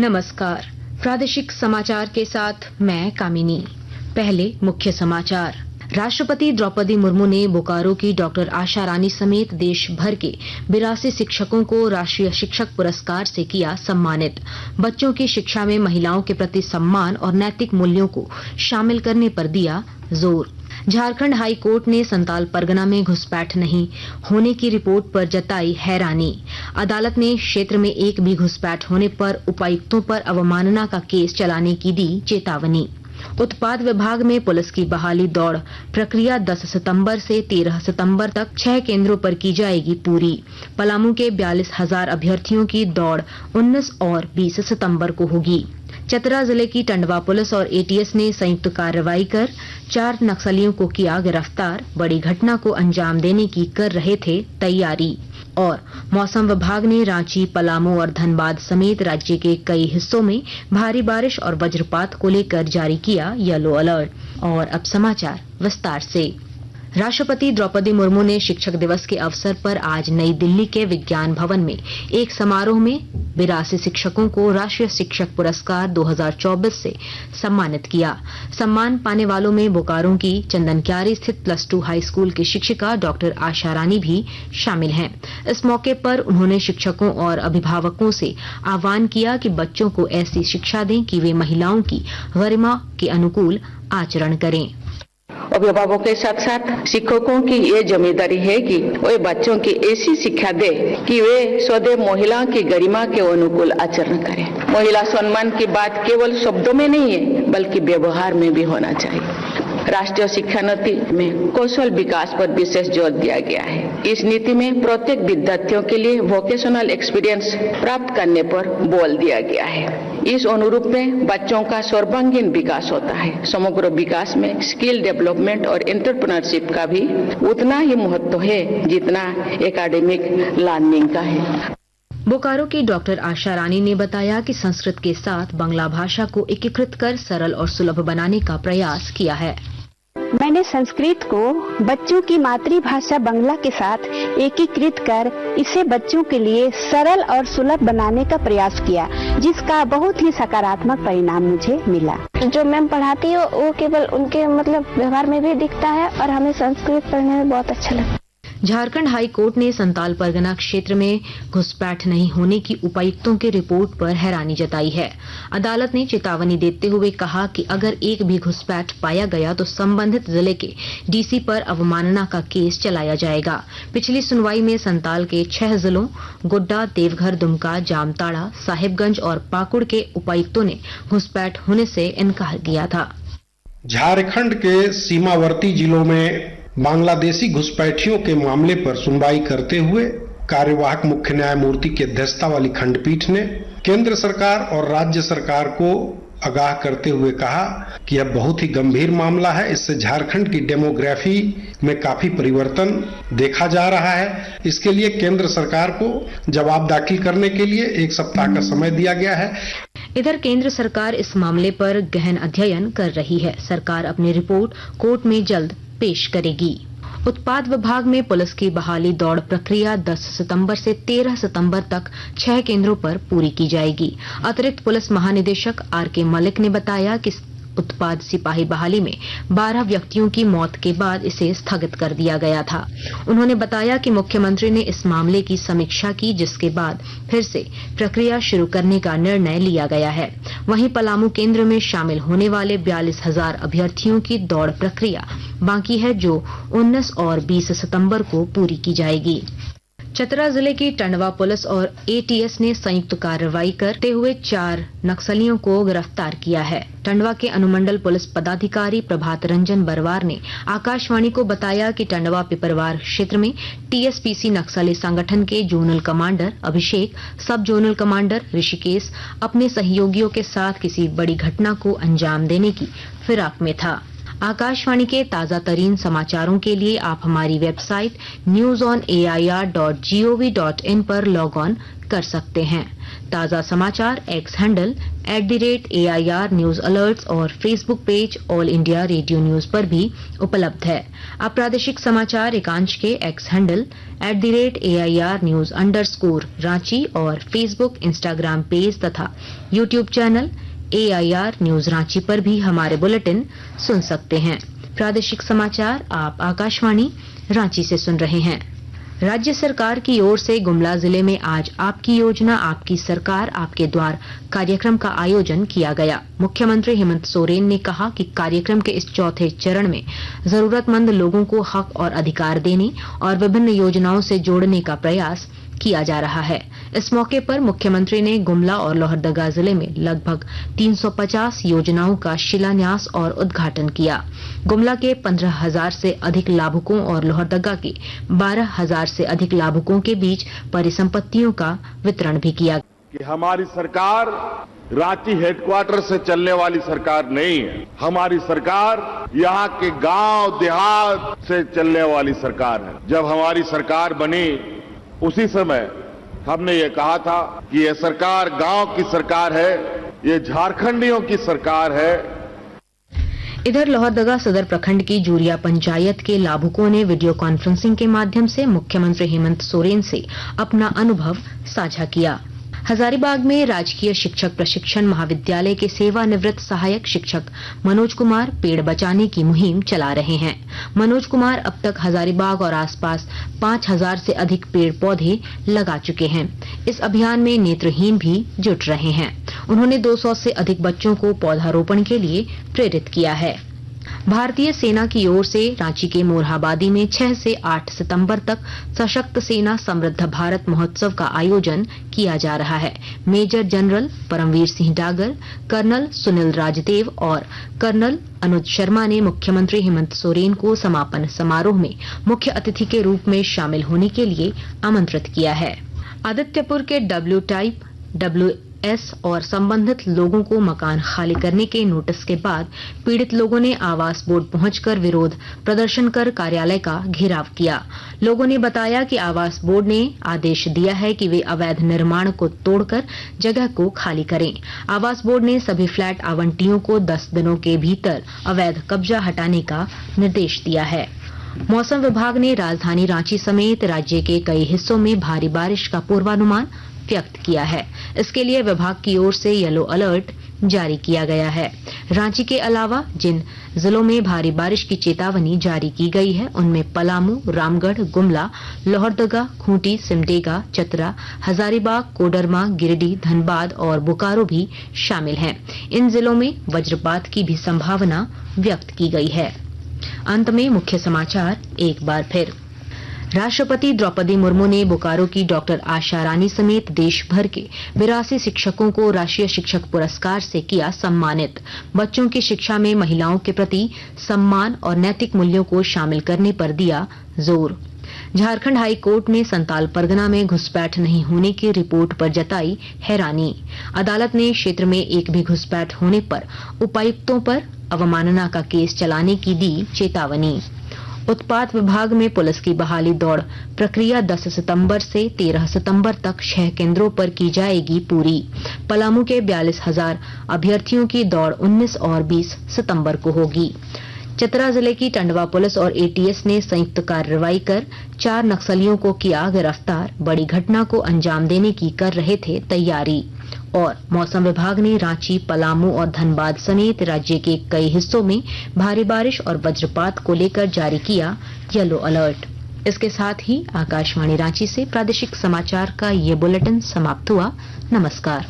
नमस्कार, प्रादेशिक समाचार के साथ मैं कामिनी। पहले मुख्य समाचार। राष्ट्रपति द्रौपदी मुर्मू ने बोकारो की डॉक्टर आशा रानी समेत देश भर के 82 शिक्षकों को राष्ट्रीय शिक्षक पुरस्कार से किया सम्मानित। बच्चों की शिक्षा में महिलाओं के प्रति सम्मान और नैतिक मूल्यों को शामिल करने पर दिया जोर। झारखंड हाई कोर्ट ने संताल परगना में घुसपैठ नहीं होने की रिपोर्ट पर जताई हैरानी। अदालत ने क्षेत्र में एक भी घुसपैठ होने पर उपायुक्तों पर अवमानना का केस चलाने की दी चेतावनी। उत्पाद विभाग में पुलिस की बहाली दौड़ प्रक्रिया 10 सितंबर से 13 सितंबर तक 6 केंद्रों पर की जाएगी पूरी। पलामू के 42,000 अभ्यर्थियों की दौड़ 19 और 20 सितंबर को होगी। चतरा जिले की टंडवा पुलिस और एटीएस ने संयुक्त कार्रवाई कर 4 नक्सलियों को किया गिरफ्तार। बड़ी घटना को अंजाम देने की कर रहे थे तैयारी। और मौसम विभाग ने रांची, पलामू और धनबाद समेत राज्य के कई हिस्सों में भारी बारिश और वज्रपात को लेकर जारी किया येलो अलर्ट। और अब समाचार विस्तार से। राष्ट्रपति द्रौपदी मुर्मू ने शिक्षक दिवस के अवसर पर आज नई दिल्ली के विज्ञान भवन में एक समारोह में 82 शिक्षकों को राष्ट्रीय शिक्षक पुरस्कार 2024 से सम्मानित किया। सम्मान पाने वालों में बोकारो की चंदनक्यारी स्थित +2 हाई स्कूल की शिक्षिका डॉक्टर आशा रानी भी शामिल हैं। इस मौके पर उन्होंने शिक्षकों और अभिभावकों से आह्वान किया कि बच्चों को ऐसी शिक्षा दें कि वे महिलाओं की गरिमा के अनुकूल आचरण करें। अभिभावकों के साथ साथ शिक्षकों की ये जिम्मेदारी है कि वे बच्चों की ऐसी शिक्षा दे कि वे सदैव महिलाओं की गरिमा के अनुकूल आचरण करें। महिला सम्मान की बात केवल शब्दों में नहीं है बल्कि व्यवहार में भी होना चाहिए। राष्ट्रीय शिक्षा नीति में कौशल विकास पर विशेष जोर दिया गया है। इस नीति में प्रत्येक विद्यार्थियों के लिए वोकेशनल एक्सपीरियंस प्राप्त करने पर बल दिया गया है। इस अनुरूप में बच्चों का सर्वांगीण विकास होता है। समग्र विकास में स्किल डेवलपमेंट और एंटरप्रेन्योरशिप का भी उतना ही महत्व है जितना एकेडमिक लर्निंग का है। बोकारो की डॉक्टर आशा रानी ने बताया कि संस्कृत के साथ बांग्ला भाषा को एकीकृत कर सरल और सुलभ बनाने का प्रयास किया है। मैंने संस्कृत को बच्चों की मातृभाषा बांग्ला के साथ एकीकृत कर इसे बच्चों के लिए सरल और सुलभ बनाने का प्रयास किया, जिसका बहुत ही सकारात्मक परिणाम मुझे मिला। जो मैम पढ़ाती है वो केवल उनके व्यवहार में भी दिखता है और हमें संस्कृत पढ़ने में बहुत अच्छा लगता है। झारखंड हाई कोर्ट ने संताल परगना क्षेत्र में घुसपैठ नहीं होने की उपायुक्तों की रिपोर्ट पर हैरानी जताई है। अदालत ने चेतावनी देते हुए कहा कि अगर एक भी घुसपैठ पाया गया तो संबंधित जिले के डीसी पर अवमानना का केस चलाया जाएगा। पिछली सुनवाई में संताल के 6 जिलों गोड्डा, देवघर, दुमका, जामताड़ा, साहिबगंज और पाकुड़ के उपायुक्तों ने घुसपैठ होने से इनकार किया था। झारखंड के सीमावर्ती जिलों में बांग्लादेशी घुसपैठियों के मामले पर सुनवाई करते हुए कार्यवाहक मुख्य न्यायमूर्ति की अध्यक्षता वाली खंडपीठ ने केंद्र सरकार और राज्य सरकार को आगाह करते हुए कहा कि यह बहुत ही गंभीर मामला है। इससे झारखंड की डेमोग्राफी में काफी परिवर्तन देखा जा रहा है। इसके लिए केंद्र सरकार को जवाब दाखिल करने के लिए 1 सप्ताह का समय दिया गया है। इधर केंद्र सरकार इस मामले पर गहन अध्ययन कर रही है। सरकार अपनी रिपोर्ट कोर्ट में जल्द पेश करेगी। उत्पाद विभाग में पुलिस की बहाली दौड़ प्रक्रिया 10 सितंबर से 13 सितंबर तक 6 केंद्रों पर पूरी की जाएगी। अतिरिक्त पुलिस महानिदेशक आर.के. मलिक ने बताया कि उत्पाद सिपाही बहाली में 12 व्यक्तियों की मौत के बाद इसे स्थगित कर दिया गया था। उन्होंने बताया कि मुख्यमंत्री ने इस मामले की समीक्षा की, जिसके बाद फिर से प्रक्रिया शुरू करने का निर्णय लिया गया है। वहीं पलामू केंद्र में शामिल होने वाले 42,000 अभ्यर्थियों की दौड़ प्रक्रिया बाकी है, जो 19 और 20 सितंबर को पूरी की जाएगी। चतरा जिले की टंडवा पुलिस और एटीएस ने संयुक्त कार्रवाई करते हुए 4 नक्सलियों को गिरफ्तार किया है। टंडवा के अनुमंडल पुलिस पदाधिकारी प्रभात रंजन बरवार ने आकाशवाणी को बताया कि टंडवा पिपरवार क्षेत्र में टीएसपीसी नक्सली संगठन के जोनल कमांडर अभिषेक, सब जोनल कमांडर ऋषिकेश अपने सहयोगियों के साथ किसी बड़ी घटना को अंजाम देने की फिराक में था। आकाशवाणी के ताजा तरीन समाचारों के लिए आप हमारी वेबसाइट newsonair.gov.in पर लॉग ऑन कर सकते हैं। ताजा समाचार X handle @AIR news alerts और Facebook page All India Radio news पर भी उपलब्ध है। अब प्रादेशिक समाचार एकांश के X handle @AIR news _Ranchi और फेसबुक, इंस्टाग्राम पेज तथा YouTube channel AIR news Ranchi पर भी हमारे बुलेटिन सुन सकते हैं। प्रादेशिक समाचार आप आकाशवाणी रांची से सुन रहे हैं। राज्य सरकार की ओर से गुमला जिले में आज आपकी योजना आपकी सरकार आपके द्वार कार्यक्रम का आयोजन किया गया। मुख्यमंत्री हेमंत सोरेन ने कहा कि कार्यक्रम के इस चौथे चरण में जरूरतमंद लोगों को हक और अधिकार देने और विभिन्न योजनाओं से जोड़ने का प्रयास किया जा रहा है। इस मौके पर मुख्यमंत्री ने गुमला और लोहरदगा जिले में लगभग 350 योजनाओं का शिलान्यास और उद्घाटन किया। गुमला के 15,000 से अधिक लाभुकों और लोहरदगा के 12,000 से अधिक लाभुकों के बीच परिसंपत्तियों का वितरण भी किया। कि हमारी सरकार रांची हेडक्वार्टर से चलने वाली सरकार नहीं है। हमारी सरकार यहाँ के गांव देहात से चलने वाली सरकार है। जब हमारी सरकार बनी उसी समय हमने ये कहा था कि ये सरकार गांव की सरकार है, ये झारखंडियों की सरकार है। इधर लोहरदगा सदर प्रखंड की जूरिया पंचायत के लाभुकों ने वीडियो कॉन्फ्रेंसिंग के माध्यम से मुख्यमंत्री हेमंत सोरेन से अपना अनुभव साझा किया। हजारीबाग में राजकीय शिक्षक प्रशिक्षण महाविद्यालय के सेवानिवृत्त सहायक शिक्षक मनोज कुमार पेड़ बचाने की मुहिम चला रहे हैं। मनोज कुमार अब तक हजारीबाग और आसपास 5,000 से अधिक पेड़ पौधे लगा चुके हैं। इस अभियान में नेत्रहीन भी जुट रहे हैं। उन्होंने 200 से अधिक बच्चों को पौधारोपण के लिए प्रेरित किया है। भारतीय सेना की ओर से रांची के मोरहाबादी में 6 से 8 सितंबर तक सशक्त सेना समृद्ध भारत महोत्सव का आयोजन किया जा रहा है। Major general Paramveer Singh Dagar, colonel Sunil Rajdev और कर्नल अनुज शर्मा ने मुख्यमंत्री हेमंत सोरेन को समापन समारोह में मुख्य अतिथि के रूप में शामिल होने के लिए आमंत्रित किया है। आदित्यपुर के W टाइप, WS और संबंधित लोगों को मकान खाली करने के नोटिस के बाद पीड़ित लोगों ने आवास बोर्ड पहुंचकर विरोध प्रदर्शन कर कार्यालय का घेराव किया। लोगों ने बताया कि आवास बोर्ड ने आदेश दिया है कि वे अवैध निर्माण को तोड़कर जगह को खाली करें। आवास बोर्ड ने सभी फ्लैट आवंटियों को 10 दिनों के भीतर अवैध कब्जा हटाने का निर्देश दिया है। मौसम विभाग ने राजधानी रांची समेत राज्य के कई हिस्सों में भारी बारिश का पूर्वानुमान व्यक्त किया है। इसके लिए विभाग की ओर से येलो अलर्ट जारी किया गया है। रांची के अलावा जिन जिलों में भारी बारिश की चेतावनी जारी की गई है उनमें पलामू, रामगढ़, गुमला, लोहरदगा, खूंटी, सिमडेगा, चतरा, हजारीबाग, कोडरमा, गिरिडीह, धनबाद और बोकारो भी शामिल हैं। इन जिलों में वज्रपात की भी संभावना व्यक्त की गई है। अंत में मुख्य समाचार एक बार फिर। राष्ट्रपति द्रौपदी मुर्मू ने बोकारो की डॉक्टर आशा रानी समेत देश भर के 82 शिक्षकों को राष्ट्रीय शिक्षक पुरस्कार से किया सम्मानित। बच्चों की शिक्षा में महिलाओं के प्रति सम्मान और नैतिक मूल्यों को शामिल करने पर दिया जोर। झारखंड हाई कोर्ट ने संताल परगना में घुसपैठ नहीं होने की रिपोर्ट पर जताई हैरानी। अदालत ने क्षेत्र में एक भी घुसपैठ होने पर उपायुक्तों पर अवमानना का केस चलाने की दी चेतावनी। उत्पाद विभाग में पुलिस की बहाली दौड़ प्रक्रिया 10 सितंबर से 13 सितंबर तक 6 केंद्रों पर की जाएगी पूरी। पलामू के 42,000 अभ्यर्थियों की दौड़ 19 और 20 सितंबर को होगी। चतरा जिले की टंडवा पुलिस और ATS ने संयुक्त कार्रवाई कर 4 नक्सलियों को किया गिरफ्तार। बड़ी घटना को अंजाम देने की कर रहे थे तैयारी। और मौसम विभाग ने रांची, पलामू और धनबाद समेत राज्य के कई हिस्सों में भारी बारिश और वज्रपात को लेकर जारी किया येलो अलर्ट। इसके साथ ही आकाशवाणी रांची से प्रादेशिक समाचार का ये बुलेटिन समाप्त हुआ। नमस्कार।